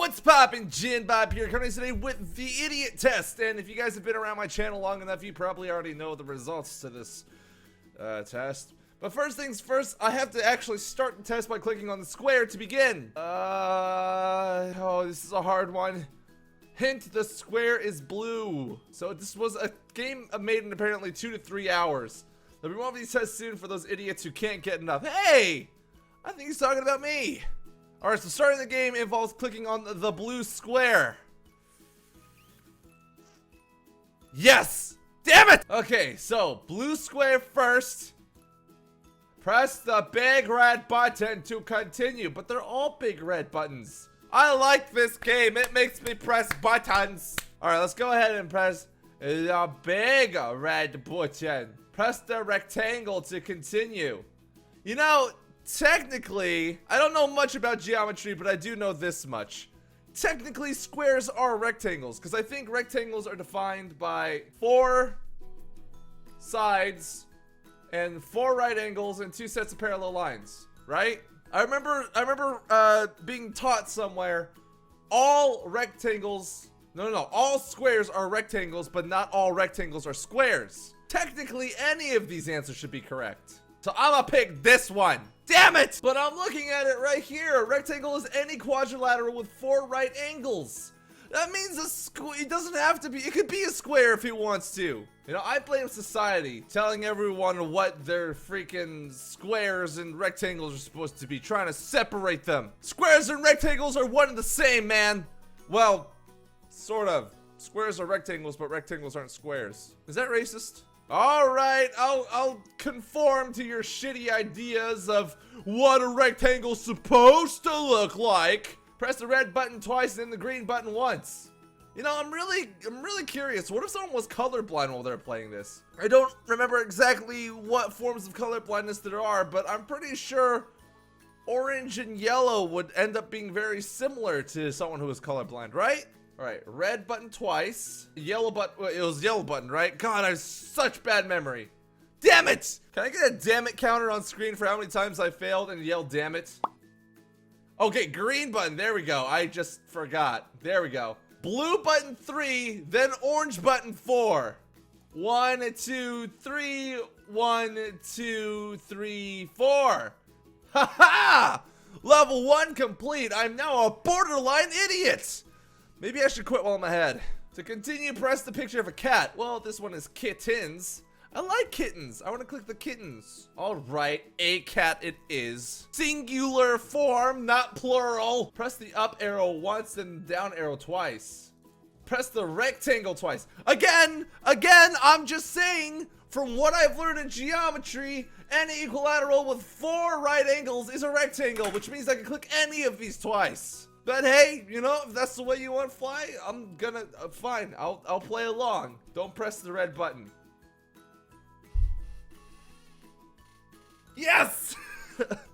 What's poppin'? JinBop here, coming today with the idiot test. And if you guys have been around my channel long enough, you probably already know the results to this test. But first things first, I have to actually start the test by clicking on the square to begin. Oh, this is a hard one. Hint, the square is blue. So this was a game made in apparently 2 to 3 hours. There'll be more of these tests soon for those idiots who can't get enough. Hey! I think he's talking about me. Alright, so starting the game involves clicking on the blue square. Yes! Damn it! Okay, so blue square first. Press the big red button to continue, but they're all big red buttons. I like this game, it makes me press buttons. Alright, let's go ahead and press the big red button. Press the rectangle to continue. You know, technically, I don't know much about geometry, but I do know this much. Technically, squares are rectangles, because I think rectangles are defined by 4 sides and 4 right angles and 2 sets of parallel lines, right? I remember being taught somewhere, all rectangles, all squares are rectangles, but not all rectangles are squares. Technically, any of these answers should be correct. So I'ma pick this one. Damn it! But I'm looking at it right here. A rectangle is any quadrilateral with 4 right angles. That means it doesn't have to be, it could be a square if it wants to. You know, I blame society, telling everyone what their freaking squares and rectangles are supposed to be, trying to separate them. Squares and rectangles are one and the same, man. Well, sort of. Squares are rectangles, but rectangles aren't squares. Is that racist? Alright, I'll conform to your shitty ideas of what a rectangle's supposed to look like. Press the red button twice and then the green button once. You know, I'm really curious. What if someone was colorblind while they're playing this? I don't remember exactly what forms of colorblindness there are, but I'm pretty sure orange and yellow would end up being very similar to someone who is colorblind, right? Alright, red button twice. Yellow button, it was yellow button, right? God, I have such bad memory. Damn it! Can I get a damn it counter on screen for how many times I failed and yelled damn it? Okay, green button, there we go. I just forgot. There we go. Blue button 3, then orange button 4. 1, 2, 3, 1, 2, 3, 4. Haha! Level 1 complete. I'm now a borderline idiot. Maybe I should quit while I'm ahead. To continue, press the picture of a cat. Well, this one is kittens. I like kittens. I want to click the kittens. All right, a cat it is. Singular form, not plural. Press the up arrow once, then down arrow twice. Press the rectangle twice. Again, I'm just saying, from what I've learned in geometry, any equilateral with 4 right angles is a rectangle, which means I can click any of these twice. But hey, you know, if that's the way you want to fly, I'm gonna, fine, I'll play along. Don't press the red button. Yes!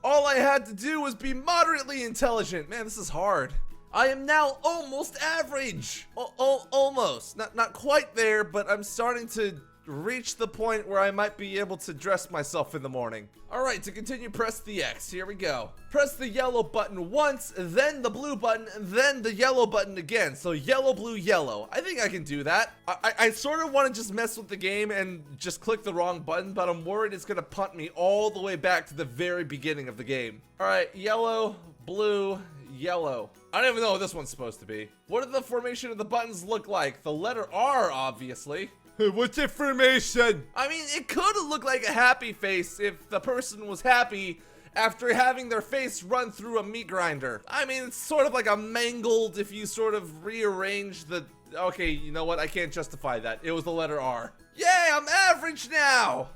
All I had to do was be moderately intelligent. Man, this is hard. I am now almost average. Almost. Not quite there, but I'm starting to reach the point where I might be able to dress myself in the morning. Alright, to continue, press the X. Here we go. Press the yellow button once, then the blue button, then the yellow button again. So yellow, blue, yellow. I think I can do that. I sort of want to just mess with the game and just click the wrong button, but I'm worried it's going to punt me all the way back to the very beginning of the game. Alright, yellow, blue, yellow. I don't even know what this one's supposed to be. What do the formation of the buttons look like? The letter R, obviously. What's the formation? I mean, it could look like a happy face if the person was happy after having their face run through a meat grinder. I mean, it's sort of like a mangled if you sort of rearrange the... Okay, you know what? I can't justify that. It was the letter R. Yay, I'm average now!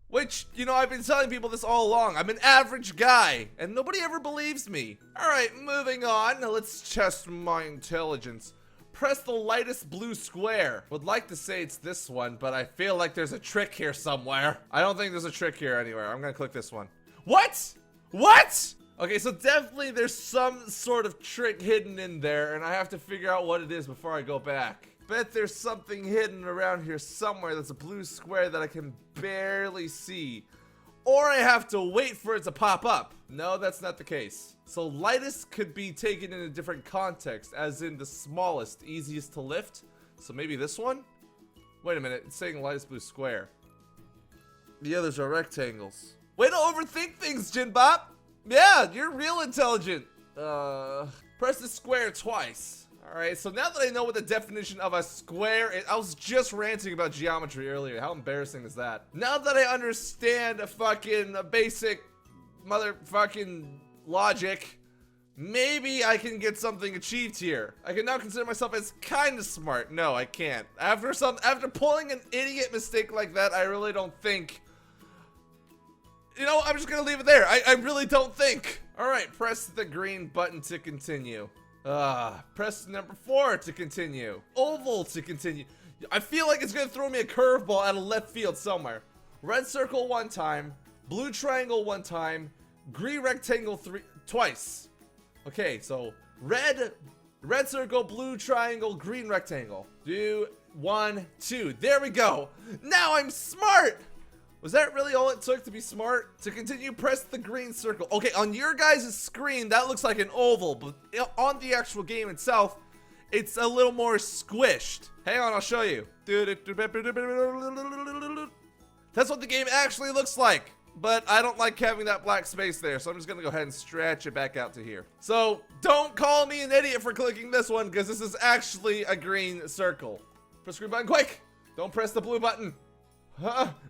Which, you know, I've been telling people this all along. I'm an average guy, and nobody ever believes me. Alright, moving on. Now let's test my intelligence. Press the lightest blue square. Would like to say it's this one, but I feel like there's a trick here somewhere. I don't think there's a trick here anywhere. I'm gonna click this one. What? What? Okay, so definitely there's some sort of trick hidden in there, and I have to figure out what it is before I go back. Bet there's something hidden around here somewhere that's a blue square that I can barely see. Or I have to wait for it to pop up. No, that's not the case. So lightest could be taken in a different context, as in the smallest, easiest to lift. So maybe this one? Wait a minute, it's saying lightest blue square. The others are rectangles. Way to overthink things, JinBop! Yeah, you're real intelligent. Press the square twice. Alright, so now that I know what the definition of a square is, I was just ranting about geometry earlier. How embarrassing is that? Now that I understand a basic motherfucking logic, maybe I can get something achieved here. I can now consider myself as kind of smart. No, I can't. After pulling an idiot mistake like that, I really don't think. You know, I'm just gonna leave it there. I really don't think. Alright, press the green button to continue. Press number 4 to continue. Oval to continue. I feel like it's gonna throw me a curveball out of left field somewhere. Red circle 1 time. Blue triangle 1 time. Green rectangle twice. Okay, so red circle, blue triangle, green rectangle. Do 1, 2. There we go. Now I'm smart. Was that really all it took to be smart? To continue, press the green circle. Okay, on your guys' screen, that looks like an oval, but on the actual game itself, it's a little more squished. Hang on, I'll show you. That's what the game actually looks like. But I don't like having that black space there, so I'm just gonna go ahead and stretch it back out to here. So don't call me an idiot for clicking this one, because this is actually a green circle. Press the green button quick. Don't press the blue button.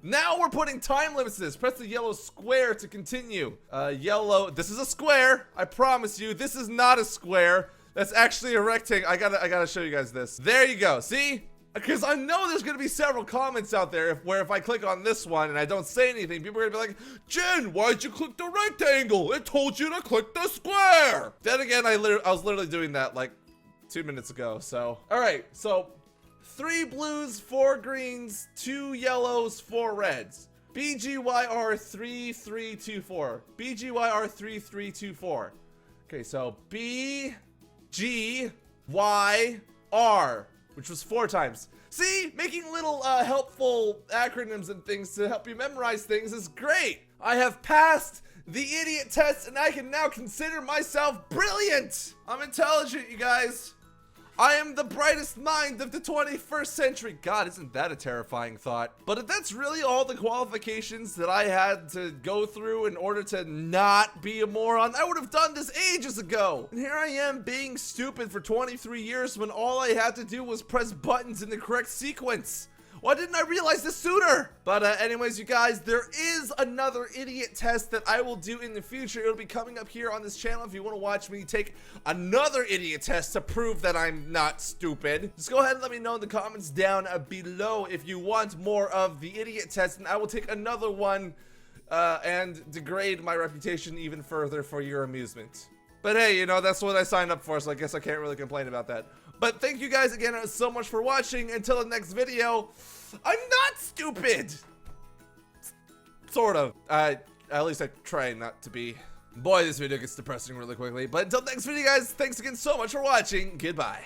Now we're putting time limits to this. Press the yellow square to continue. Yellow, this is a square. I promise you, this is not a square. That's actually a rectangle. I gotta show you guys this. There you go, see? Because I know there's gonna be several comments out there where if I click on this one and I don't say anything, people are gonna be like, Jin, why'd you click the rectangle? It told you to click the square. Then again, I was literally doing that like 2 minutes ago, so. All right, so 3 blues, 4 greens, 2 yellows, 4 reds. BGYR3324. BGYR3324. Okay, so BGYR, which was 4 times. See, making little helpful acronyms and things to help you memorize things is great. I have passed the idiot test and I can now consider myself brilliant. I'm intelligent, you guys. I am the brightest mind of the 21st century. God, isn't that a terrifying thought? But if that's really all the qualifications that I had to go through in order to not be a moron, I would have done this ages ago. And here I am being stupid for 23 years when all I had to do was press buttons in the correct sequence. Why didn't I realize this sooner? But anyways, you guys, there is another idiot test that I will do in the future. It'll be coming up here on this channel if you want to watch me take another idiot test to prove that I'm not stupid. Just go ahead and let me know in the comments down below if you want more of the idiot test, and I will take another one and degrade my reputation even further for your amusement. But hey, you know, that's what I signed up for, so I guess I can't really complain about that. But thank you guys again so much for watching. Until the next video, I'm not stupid! Sort of. At least I try not to be. Boy, this video gets depressing really quickly. But until next video, guys, thanks again so much for watching. Goodbye.